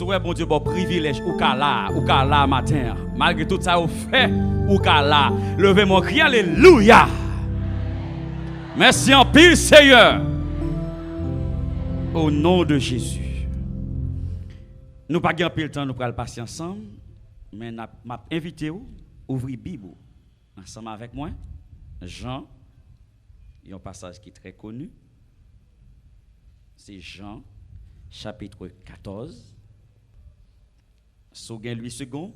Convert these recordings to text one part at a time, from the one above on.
ouais, bon Dieu, bon privilège, ou qu'à là matin. Malgré tout ça, vous fait, ou qu'à là. Levez mon cri, alléluia. Merci en pile, Seigneur. Au nom de Jésus. Nous pas gagner le temps, nous prenons le passer ensemble. Mais m'a invité à ouvrir la Bible ensemble avec moi. Jean, il y a un passage qui est très connu. C'est Jean, chapitre 14. Sous 8 secondes,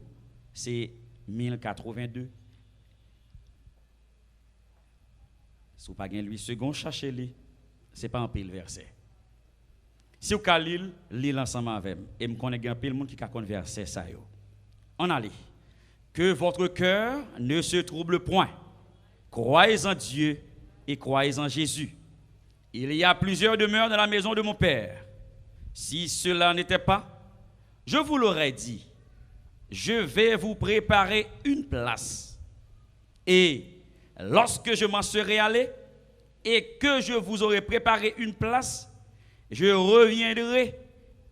c'est 1082. Si vous n'avez pas 8 secondes, cherchez-les. Ce n'est pas un pile verset. Si vous avez lire ensemble avec moi. Et je connais un pile monde qui a un verset. Ça. On a lu. Que votre cœur ne se trouble point. Croyez en Dieu et croyez en Jésus. Il y a plusieurs demeures dans la maison de mon Père. Si cela n'était pas, je vous l'aurais dit. Je vais vous préparer une place. Et lorsque je m'en serai allé et que je vous aurai préparé une place, je reviendrai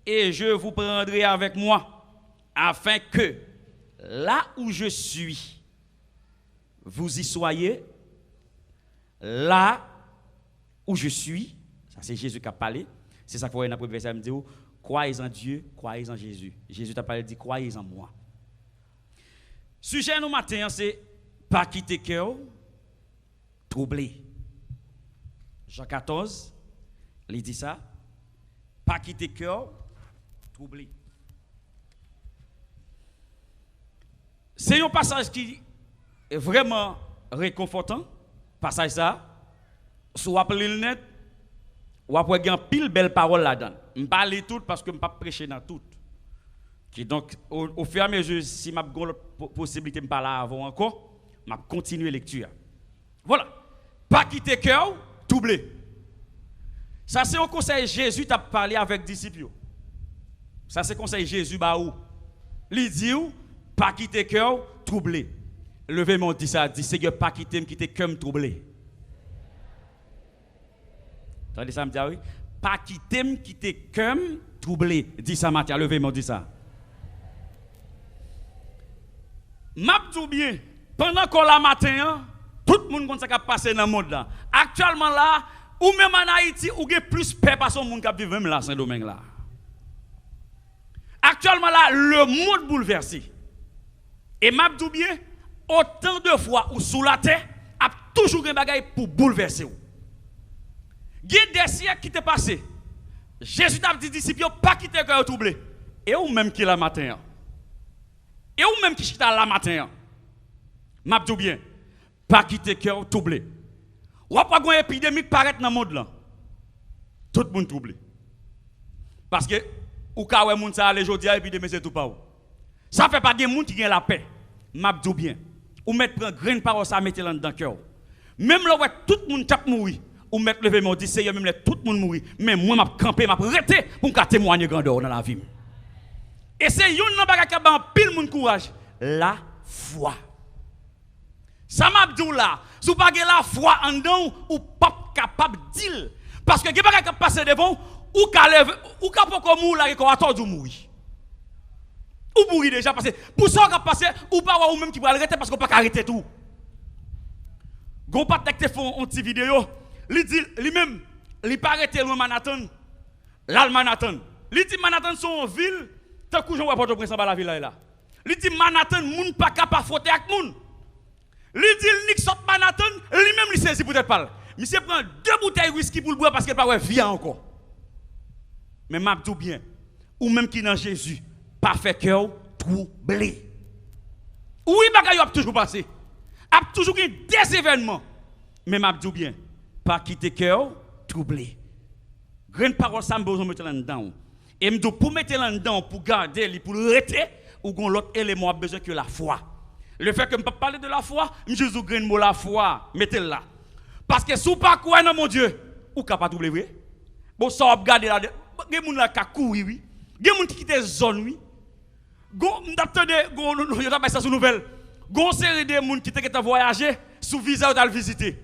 et je vous prendrai avec moi, afin que là où je suis, vous y soyez. Là où je suis, ça c'est Jésus qui a parlé. C'est ça qu'il faut dans le verset me dire, croyez en Dieu, croyez en Jésus. Jésus t'a parlé, dit croyez en moi. Sujet nous matin, c'est pas quitter cœur troublé. Jean 14, il dit ça. Pas quitter cœur troublé. C'est un passage qui est vraiment réconfortant. Passage ça. Soit appelé le net, ou après il y a pile belle parole là-dedans. Je ne parle pas tout parce que je ne pas prêcher dans tout. Donc, au fur et à mesure, si je j'ai la possibilité de parler avant encore, je vais continuer la lecture. Voilà. Pas quitter cœur, troublé. Ça, c'est au conseil Jésus t'a parlé avec les disciples. Ça, c'est le conseil Jésus baou. Il dit, pas quitter cœur, troublé. Levez mon dit ça, dit, Seigneur, pas quitter cœur troublé. Attendez ça, me dit, oui. Pas quitter cœur troublé. Dis ça, Mathia, levez mon dit ça. M'abdou bien, pendant qu'on la matin, tout le monde qui a passé dans le monde là. Actuellement là, ou même en Haïti, ou avez plus peur parce que monde qui vit même là, Saint-Domingue là. Actuellement là, le monde bouleversé. Et m'abdou bien, autant de fois ou sous la terre, a toujours un bagage pour bouleverser. Il y a des siècles qui t'est passé. Jésus t'a dit aux disciples, pas quitter cœur troublé. Et ou même qui la matin. Et ou même qui chita la matin. M'abdou bien. Pas quitter cœur troublé. Ou pas une épidémie qui paraît dans le monde là. Tout le monde troublé. Parce que ou ka wè moun sa aller jodi a épidémie c'est tout pas ou. Ça fait pas de monde qui gagne la paix. M'abdou bien. Ou mettre prendre graine parole ça mettre là dans cœur. Même là ouais tout le monde t'a mourir. Ou mettre lever mon dit Seigneur même tout le monde mourir. Mais moi m'a camper m'a arrêter pour me témoigner grandeur dans la vie. Et c'est yon nan bagay ka ban pile moun courage, la foi. Ça m'a dit là, si vous pas la foi en dedans ou pas capable dire parce que gen bagay ka passer devant ou ka leve ou ka poko mou la ko attendre mourir. Ou mourir déjà parce que pour ça ka passer ou pas ou même qui va arrêter parce qu'on pas arrêter tout. Gon pas tek te font un petit vidéo, li dit lui même, li pas arrêter loin Manhattan. Là Manhattan. Li dit Manhattan son ville tant que je vois Port-au-Prince dans la ville là. Il dit Manhattan moun pas capable frotter avec moun. Il dit Nick sort Manhattan, lui-même il saisi peut-être pas. Monsieur prend 2 bouteilles whisky pour le boire parce qu'il pas ouais vient encore. Mais m'a tout bien. Ou même qui dans Jésus, pas fait cœur troublé. Oui, bagay a toujours passé. A toujours eu des événements. Mais m'a tout bien. Pas quitter cœur troublé. Grande parole ça me besoin mettre là dedans. Et me pour mettre là dedans pour garder pour le rester ou gon l'autre élément a besoin que la foi. Le fait que me pas parler de la foi, Jésus grain mot la foi, mettez là. Parce que si vous pas croire dans mon Dieu, ou capable trouver vrai. Bon ça regarder là, gen moun la ka courir oui. Gen moun qui quitte zone oui. Gon m'attendé gon yo t'a ça sous nouvelle. Gon série de moun qui t'a voyager sous visa ou t'a visiter.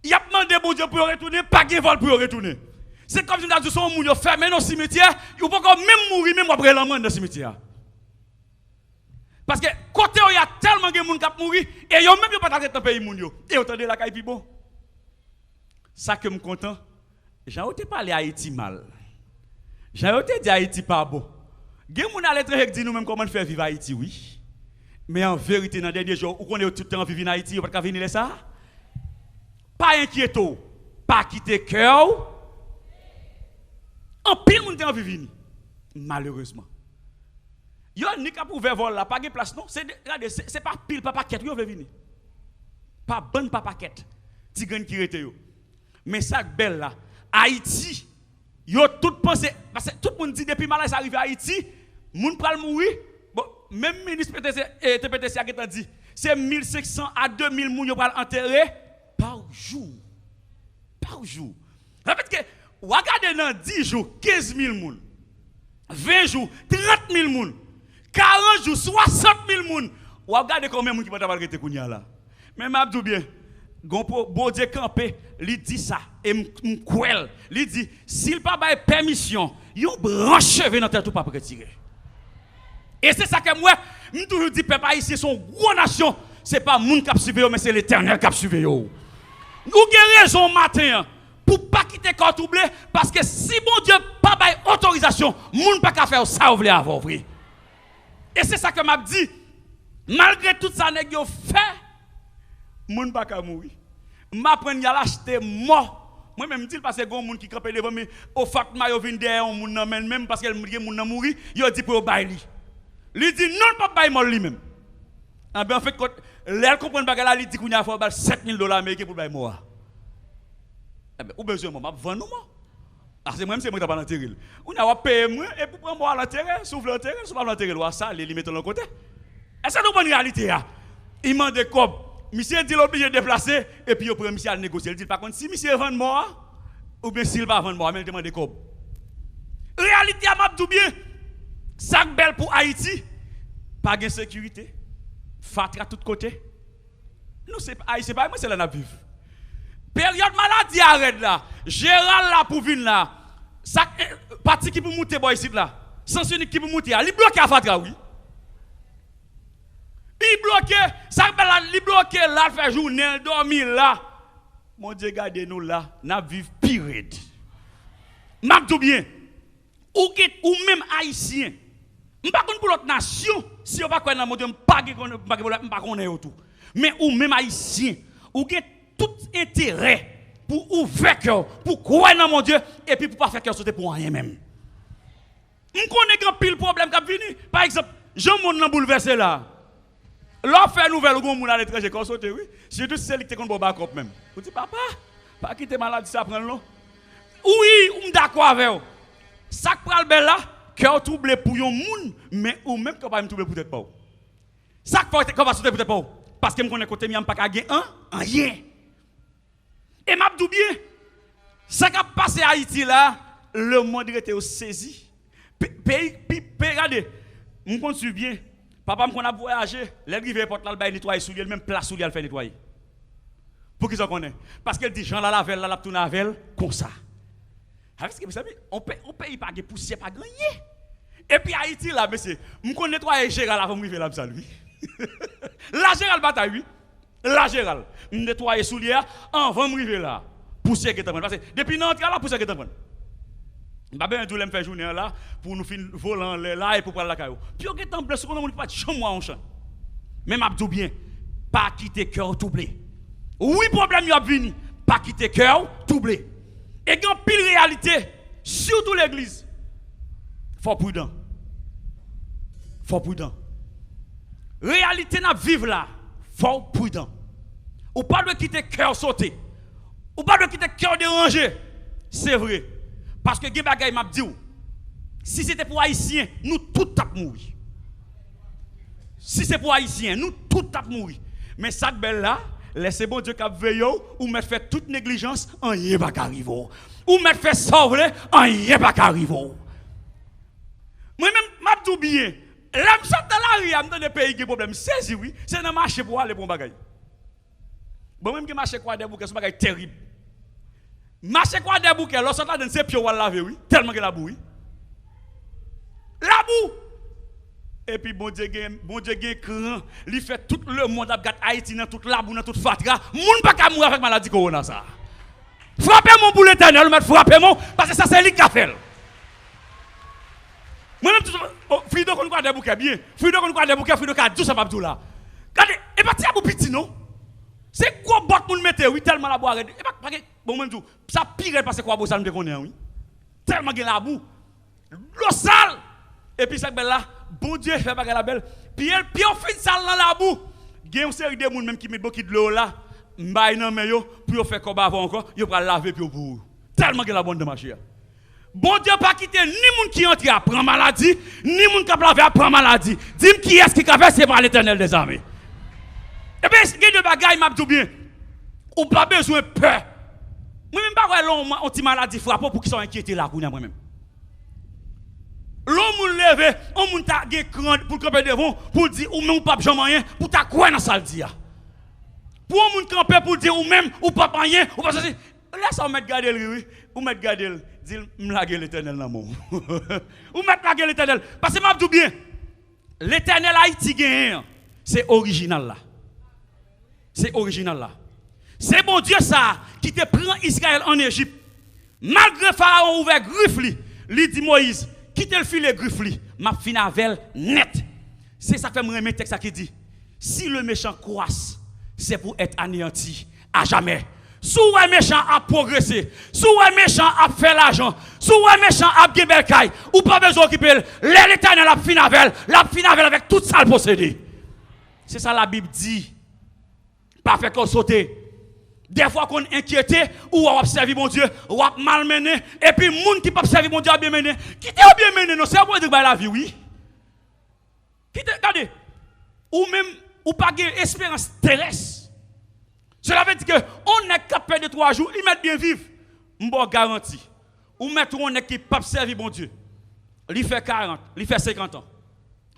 Y a demandé bon Dieu pour retourner, pas gen vol pour retourner. C'est comme si nous avons dit son moun fermé dans le cimetière, ou pas même mourir même après l'amende dans le cimetière. Parce que côté il y a tellement de monde qui mourir et yo même pas dans le pays moun yo. Et autant de la caille bon. Ça que me content. J'ai été parler Haïti mal. J'ai été dit Haïti pas bon. Gen moun à l'étranger qui dit nous même comment faire vivre Haïti oui. Mais en vérité dans les derniers jours, où qu'on est tout le temps vivre en Haïti, on pas venir ça. Pas inquiéto, pas quitter cœur. En pile moun t'en vivre malheureusement. Yo ni cap ouvert vol là, pas de place non, c'est pas pile pas paquet yo veut venir. Pas bonne pas paquet. Ti gagne qui rete yo. Mais ça belle là, Haïti, yo tout pensé parce que tout le monde dit depuis malais arrivé à Haïti, moun pral mourir. Bon, même ministre TPTC a dit, c'est 1500 à 2000 moun yo pral enterrer par jour. Par jour. Répète que regardez dans 10 jours, 15 000 moun. 20 jours, 30 000 moun. 40 jours, 60 000 moun. Regardez combien de moun qui va t'avoir été kounya là. Mais m'abdou bien. Bon Dieu campé, il dit ça et m'kwel, il dit s'il pas bail permission, yon branche cheveux dans tête ou pas retirer. Et c'est ça que moi, je toujours dis peuple haïtien sont gros nation, c'est pas moun qui suivre mais c'est l'Éternel qui suivre yo. Nous avons raison matin pour pas quitter corps troublé parce que si bon Dieu pas bail autorisation, moun pas ka faire ça ou vle avoir vrai. Et c'est ça que m'a dit malgré tout ça nèg yo fait moun pas ka mourir. M'apprendre y a l'acheter mort. Moi même dit parce que gon moun qui camper devant mais au fait yo vinn derrière moun nan même parce que moun nan mourir, yo dit pour bail li. Li dit non pas bail mort lui même. En ben en fait quand l'elle comprend bagarre là, li dit qu'on y a faut $7 000 américains pour bail mort. Eh ben ou besoin moi vendre moi. Ah c'est moi c'est moi qui pas l'enterrer. On a payer moi et pour prendre moi l'enterrer, souffle l'enterrer, souffle l'enterrer, ou ça les mettre de côté. Est-ce que c'est une bonne réalité là? Il m'a des cop. Monsieur dit l'obligé de déplacer et puis il prend monsieur à négocier. Il dit par contre si monsieur vend moi ou bien s'il va vendre moi, mais il demande des cop. Réalité à m'abdou bien. Sac belle pour Haïti. Pas de sécurité. Fatra à tous côtés. Nous c'est Haïti, c'est pas moi c'est là n'a vivre. Période maladie arrête là. Gérald là pour venir là. Ça parti qui pour monter boy ici là. Sens unique qui pour monter, il bloque à Fatra oui. Il bloque, ça il bloque là, fait journée, dormir là. Mon Dieu, gardez-nous là, n'a vivre pire. M'a tout bien. Ou même haïtien. M'pas konn pour l'autre nation, si on va quoi dans mon Dieu, m'pas connait tout. Mais ou même haïtien, ou gen tout intérêt pour ouvrir cœur, pour croire dans mon Dieu et puis pour pas faire cœur sauter pour rien même. M'connais grand pile problème qui vini. Par exemple, Jean monde nan bouleversé là. L'on fait nouvelle, on moun à l'étranger, qu'on saute, oui. Surtout si c'est lui qui est bon backup même. Vous dites, papa, pas quitter maladie, ça prend long. Oui, on d'accord avec vous. Ça prend le bel là, cœur troublé pour yon moun, mais ou même qu'on va me troubler peut-être pas. Ça qu'on va sauter peut-être pas. Parce que je connais côté miam pas gagner un, rien. Et m'abdou bien, ça qui a passé à Haïti là, le monde était saisi. Pays, regardez, on compte sur bien. Papa me a voyagé, l'arrivée porte là, il nettoyer soulier, même place soulier, il fait nettoyer. Pour qu'ils en connaissent. Parce qu'elle dit Jean la lavelle, la tourne avec comme ça. Avec ce que vous savez, on paye pas de poussière, pas de rien. Et puis Haïti là, monsieur, je connais nettoyer Gérald avant de m'arriver là, lui. La Gérald bataille, oui. La Gérald, je nettoyer soulier avant de m'arriver là. Poussière qui est en train. Parce que depuis l'entrée là, poussière qui est en train. Bah ben tout l'aime faire journée là pour nous fin volant là et pour prendre la caillou. Puis on est en blessure on pas chambre moi en champ. Même abdou bien pas quitter cœur troublé. Oui problème y a venu, pas quitter cœur troublé. Et grand pile réalité surtout l'église. Faut prudent. Faut prudent. Réalité n'a vivre là, faut prudent. Ou pas de quitter cœur sauter. Ou pas de quitter cœur dérangé. C'est vrai. Parce que Gebagay m'a dit, si c'était pour Haïtiens, nous tous tap mourir. Si c'est pour Haïtiens, nous tous tap mourir. Mais ça belle là, laissez bon Dieu cap veille ou mettre fait toute négligence, en yé pas arriver. Ou mettre fait sauver, en yé pas arriver. Moi même m'a dit bien, là me sort dans la rue, dans des pays qui problème, saisi oui, c'est dans marché pour aller pour bagay. Bon même que marché quoi des bouquets, c'est bagay terrible. Marcher quoi des bouquets, lorsqu'on a dans ses pieds, on va laver, oui. Tellement que la boue, oui. La boue. Et puis, bon Dieu, grand, il fait tout le monde à Haïti, dans toute la boue, dans toute fatra. Moun pas qu'à mourir avec maladie corona, ça. Frappez-moi pour l'éternel, mais frappez-moi, parce que ça, c'est lui qui a fait. Moi-même, Frido, qu'on croit des bouquets, bien. Frido, qu'on croit des bouquets, Frido, qui a 12 à là. Regardez, et pas tiens, petit, non? C'est quoi, bot, moun mette, oui, tellement la boire. Et pas, bon, même tout, ça pire parce que quoi, bon, ça nous connaît, oui. Tellement qu'il y a la boue. L'eau sale. Et puis, ça, belle là, bon Dieu, fait pas la belle. Puis, on fait sale dans la boue. Il y a une série de gens même qui mettent beaucoup de l'eau là. M'baï non mais yo, puis on fait comme avant encore, yo va laver puis pour. Tellement que la bonne de marcher. Bon Dieu pas quitter ni moun qui entre à prendre maladie, ni moun qui laver à prendre maladie. Dis-moi qui est-ce qui a fait c'est par l'Éternel des armées. Et bien, il y a des bagailles m'a tout bien. Ou pas besoin de peur. Moi même pas l'homme anti maladie frappe pour qu'ils soient inquiétés là moi même. L'homme moun lever, on moun ta gen cran pour camper devant pour dire ou même pas jamais rien pour ta quoi dans salle dia. Pour un monde camper pour dire ou même ou pas rien ou pas ça laisse on mettre garder lui ou mettre garder dit m'laguer l'Éternel dans mon ou mettre laguer l'Éternel parce que m'a dit bien l'Éternel Haïti gagne c'est original là c'est original là c'est bon Dieu ça qui te prend Israël en Égypte malgré Pharaon ouvert griffe lui dit Moïse quitte le filet griffe m'a fin avec net c'est ça fait me remettre texte qui dit si le méchant croisse c'est pour être anéanti à jamais. Si un méchant a progressé, si un méchant a fait l'argent, si un méchant a bien belle caille, ou pas besoin d'occuper, l'Éternel a fini avec toute ça le possédé. C'est ça la Bible dit. Pas fait qu'on sauter. Des fois qu'on est inquiété, ou on observe mon Dieu, ou on malmené, et puis moun qui peut observer mon Dieu a bien mené. Qui t'a bien mené, non, c'est pour dire la vie, oui. Qui t'a, regardez, ou même, ou pas de espérance terrestre. Cela veut dire qu'on est capable de 3 jours, ils mettent bien vivre. M'bon garantie. Ou mettre on est qui pas servir bon Dieu. Il fait 40, il fait 50 ans.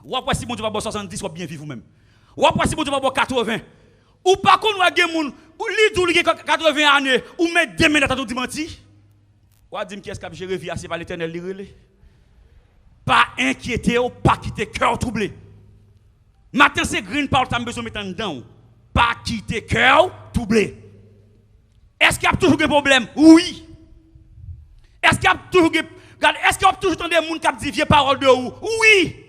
Ou après si bon Dieu va boire 70, ou bien vivre vous-même. Ou après si bon Dieu va boire 80. Ou pas qu'on va gagner moun, ou li dit 80 années, ou mettre 2 minutes à tout menti. Ou a dit qu'est-ce qu'a géré vie c'est pas l'Éternel li relé. Pas inquiéter ou pas quitter cœur troublé. Matin c'est green parle t'as besoin mettre dedans. Pas quitter cœur troublé. Est-ce qu'il y a toujours des problèmes? Oui. Est-ce qu'il y a toujours est-ce qu'il y a toujours des gens qui disent vieille parole de ou? Oui.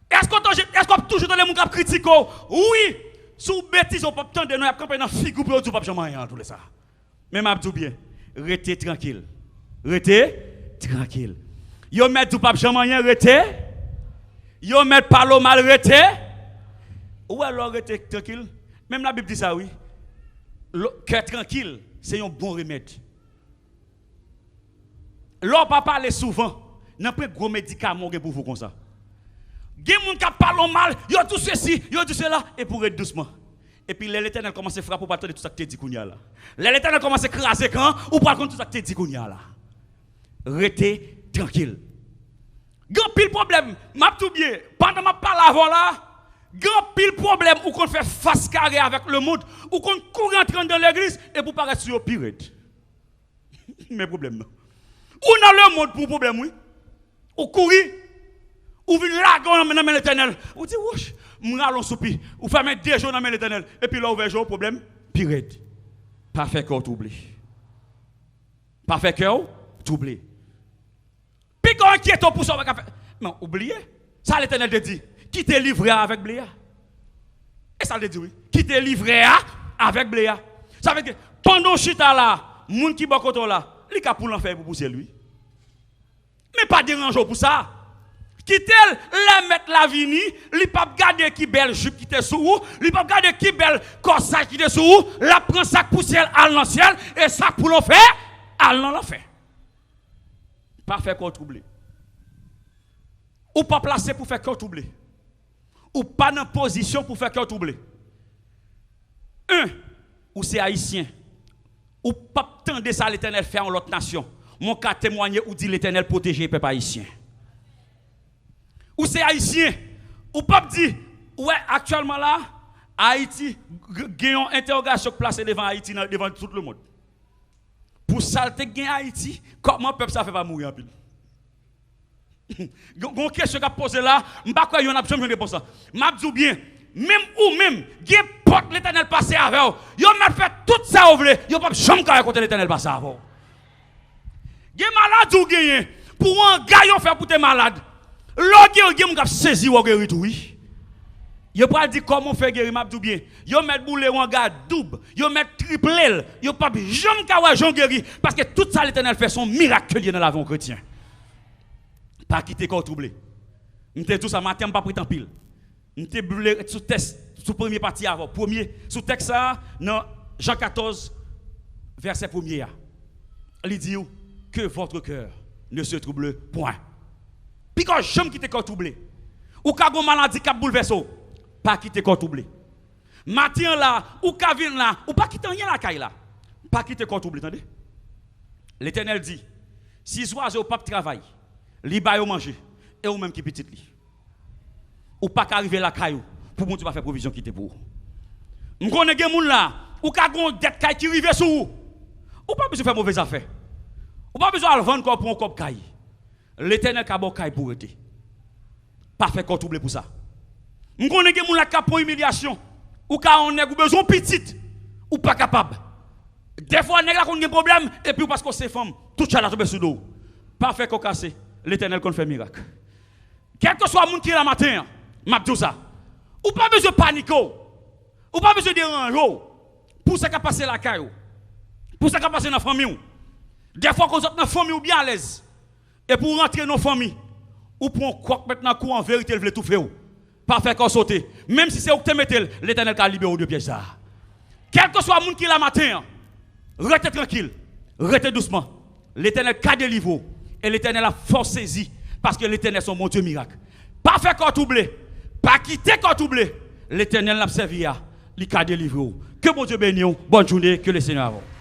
Est-ce qu'on a toujours des gens qui critiquent? Oui. Sous bêtise on peut attendre nous y a campé dans figure pour pas jamais rien tout ça. Mais m'a dit bien, restez tranquille. Restez tranquille. Yo met tout pas jamais rien restez. Yo met pas le mal restez. Ou alors restez tranquille. Même la Bible dit ça oui. Cœur tranquille, c'est un bon remède. L'on pas parler souvent, n'a pas gros médicament pour vous comme ça. Gen moun qui parle mal, yo tout ceci, yo tout cela et pour être doucement. Et puis l'Éternel commence à frapper pour pas attendre tout ça que tu dis kounya là. L'Éternel commence à craser quand ou pas contre tout ça que tu dis kounya là. Restez tranquille. Grand pile problème, m'a tout bien. Pendant ma parle avant là, grand pile problème ou qu'on fait face carré avec le monde ou qu'on court entrer dans l'église et pour paraître sur pirate. Mais problème non. Ou dans le monde pour problème oui. Ou courir ou vient là dans l'Éternel. Ou dit wesh, m'allons soupi, ou faire 2 jours dans l'Éternel et puis là ouvert jour problème pirate. Pas fait cœur t'oublier. Pas fait cœur t'oublier. Puis quand inquiète pour ça va faire non, oubliez. Ça l'Éternel te dit, qui te livré avec Bléa. Et ça le dit oui, qui te livré avec Bléa. Ça veut dire pendant chita là, moun qui bokoto là, li ka pour l'enfer pour pousser lui. Mais pas dérangeant pour ça. Quitter la mettre la vini, li pas garder qui belle jupe qui était sous, li pas garder qui belle corsage qui était sous, la prend sac poussière à l'ancien et sac pour l'enfer, à l'enfer. Pas faire corps troublé. Ou pas placer pour faire cœur troublé. Ou pas dans position pour faire cœur troublé. Ou c'est haïtien. Ou pas tendre ça l'Éternel faire en l'autre nation. Mon cas témoigner ou dit l'Éternel protéger peuple haïtien. Ou c'est haïtien. Ou pas dit ouais actuellement là Haïti gagne une interrogation placée devant Haïti devant tout le monde. pour salter gain Haïti, comment le peuple ça fait pas mourir en pile? Gon question qu'a posé là, m'pa quoi yon a besoin de réponse. M'a dit bien, même ou même, gen porte l'Éternel passer avec vous. Yo m'a fait tout ça ou vle, yo pas jamais ka côté l'Éternel passer avec vous. Gen malade ou gen pour un gars yon faire pour tes malades. L'autre gen m'ka saisi ou guéri tout oui. Yo pas dit comment faire guérir m'a dit bien. Yo met boule ou un gars double, yo met triple, yo pas jamais ka wa Jean guéri parce que tout ça l'Éternel fait son miracle dans la vie chrétien. Pas quitter corps troublé. M'était tout ça matin pas prétend pile. M'était brûlé sous texte sous premier partie avant, premier sous texte ça dans Jean 14 verset 1er. Il dit que votre cœur ne se trouble point. Puis quand j'aime quitter corps troublé. Ou ka gon maladie qui bouleverse, pas quitter corps troublé. Matin là, ou ka vin là, ou pas quitter rien la caille là. Pas quitter corps troublé, attendez. L'Éternel dit si oiseaux pas travail, li ba yo manger et ou même qui petit li. Ou pas qu'arriver la caillou pour mon Dieu pas faire provision qui te pour. M'konne gen moun là, ou ka gon dette caille qui rive sou. Ou pas besoin faire mauvaise affaire. Ou pas besoin de vendre corps pour un cop caille. L'Éternel ka bon caille pour été. Pas faire corps troublé pour ça. M'konne gen moun là ka pour humiliation. Ou ka on nèg ou besoin petite ou pas capable. Des fois nèg la kon gen problème et puis parce que c'est femme, tout ça la tomber sous dos. Pas faire corps cassé. L'Éternel qu'on fait miracle. Quel que soit le monde qui est là matin, m'a dit ça. Ou pas besoin de paniquer. Ou pas besoin de déranger. Pour ça qu'a passé la caillou. Pour ça qu'a passé dans la famille. Des fois qu'on est dans la famille ou bien à l'aise. Et pour rentrer dans la famille, ou pour un croc maintenant coup en vérité, il veut tout faire. Pas faire qu'on saute. Même si c'est où que tu mets, l'Éternel a libéré de pièges ça. Quel que soit le monde qui est là matin, restez tranquille. Restez doucement. L'Éternel a délivré. Et l'Éternel a force saisi parce que l'Éternel est son mon Dieu miracle. Pas faire corps troublé, pas quitter corps troublé. L'Éternel l'a servi, il a délivré. Que mon Dieu bénisse, bonne journée, que le Seigneur a.